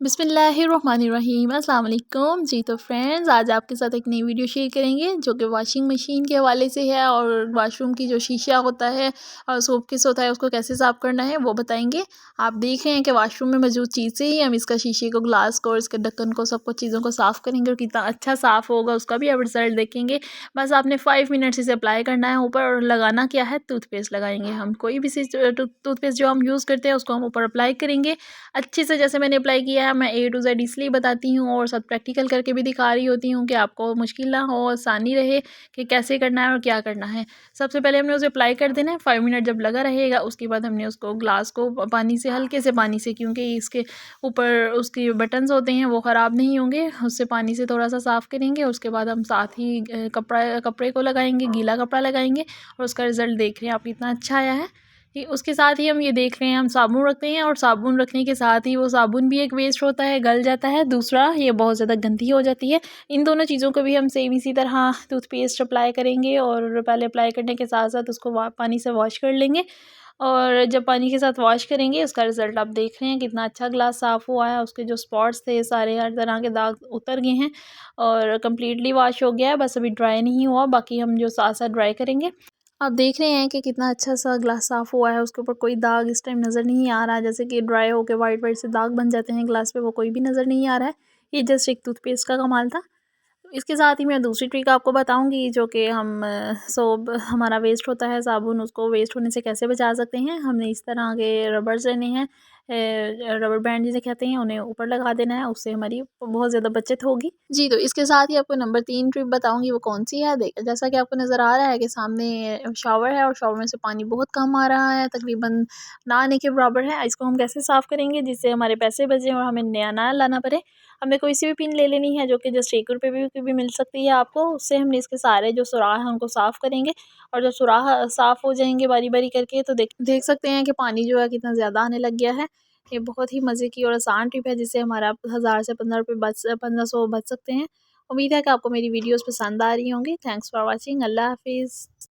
बिस्मिल्लाहिर्रहमानिर्रहीम अस्सलाम वालेकुम। जी तो फ्रेंड्स, आज आपके साथ एक नई वीडियो शेयर करेंगे जो कि वॉशिंग मशीन के हवाले से है और वाशरूम की जो शीशा होता है और सोप केस होता है उसको कैसे साफ़ करना है वो बताएंगे। आप देख रहे हैं कि वॉशरूम में मौजूद चीज़ से ही हम इसका शीशे को, ग्लास को और इसके ढक्कन को, सब कुछ चीज़ों को साफ़ करेंगे और कितना अच्छा साफ़ होगा उसका भी आप रिजल्ट देखेंगे। बस आपने 5 मिनट्स इसे अप्लाई करना है ऊपर, और लगाना क्या है, टूथपेस्ट लगाएंगे हम। कोई भी टूथपेस्ट जो हम यूज़ करते हैं उसको हम ऊपर अप्लाई करेंगे अच्छे से, जैसे मैंने अप्लाई किया है। मैं A to Z इसलिए बताती हूँ और साथ प्रैक्टिकल करके भी दिखा रही होती हूँ कि आपको मुश्किल ना हो, आसानी रहे कि कैसे करना है और क्या करना है। सबसे पहले हमने उसे अप्लाई कर देना है। 5 मिनट जब लगा रहेगा उसके बाद हमने उसको, ग्लास को पानी से, हल्के से पानी से, क्योंकि इसके ऊपर उसके बटन्स होते हैं वो ख़राब नहीं होंगे, उससे पानी से थोड़ा सा साफ़ करेंगे। उसके बाद हम साथ ही कपड़े को लगाएंगे, गीला कपड़ा लगाएंगे और उसका रिज़ल्ट देख रहे हैं आप कितना अच्छा आया है। कि उसके साथ ही हम ये देख रहे हैं, हम साबुन रखते हैं और साबुन रखने के साथ ही वो साबुन भी एक वेस्ट होता है, गल जाता है। दूसरा, ये बहुत ज़्यादा गंदी हो जाती है। इन दोनों चीज़ों को भी हम सेम इसी तरह टूथपेस्ट अप्लाई करेंगे और पहले अप्लाई करने के साथ साथ उसको पानी से वॉश कर लेंगे। और जब पानी के साथ वॉश करेंगे उसका रिज़ल्ट आप देख रहे हैं कितना अच्छा ग्लास साफ़ हुआ है। उसके जो स्पॉट्स थे सारे, हर तरह के दाग उतर गए हैं और कम्प्लीटली वॉश हो गया है। बस अभी ड्राई नहीं हुआ, बाकी हम जो साथ साथ ड्राई करेंगे। आप देख रहे हैं कि कितना अच्छा सा ग्लास साफ़ हुआ है, उसके ऊपर कोई दाग इस टाइम नज़र नहीं आ रहा है। जैसे कि ड्राई होकर वाइट वाइट से दाग बन जाते हैं ग्लास पे, वो कोई भी नज़र नहीं आ रहा है। ये जस्ट एक टूथपेस्ट का कमाल था। इसके साथ ही मैं दूसरी ट्रिक आपको बताऊंगी, जो कि हम सोप हमारा वेस्ट होता है, साबुन, उसको वेस्ट होने से कैसे बचा सकते हैं। हमने इस तरह के रबर्स लेने हैं, रबर बैंड जिसे कहते हैं, उन्हें ऊपर लगा देना है, उससे हमारी बहुत ज़्यादा बचत होगी। जी तो इसके साथ ही आपको नंबर 3 ट्रिक बताऊंगी, वो कौन सी है। जैसा कि आपको नज़र आ रहा है कि सामने शावर है और शावर में से पानी बहुत कम आ रहा है, तकरीबन ना आने के बराबर है। इसको हम कैसे साफ़ करेंगे जिससे हमारे पैसे बचें और हमें नया ना लाना पड़े। हमें कोई सी भी पिन ले लेनी है जो कि जस्ट ₹1 की भी मिल सकती है आपको। उससे हमने इसके सारे जो सुराख हैं उनको साफ़ करेंगे और जब सुराख साफ़ हो जाएंगे बारी बारी करके, तो देख देख सकते हैं कि पानी जो है कितना ज़्यादा आने लग गया है। ये बहुत ही मज़े की और आसान टिप है जिससे हमारा 1000 से ₹1500 बच सकते हैं। उम्मीद है कि आपको मेरी वीडियोस पसंद आ रही होंगी। Thanks for watching. अल्लाह हाफिज़।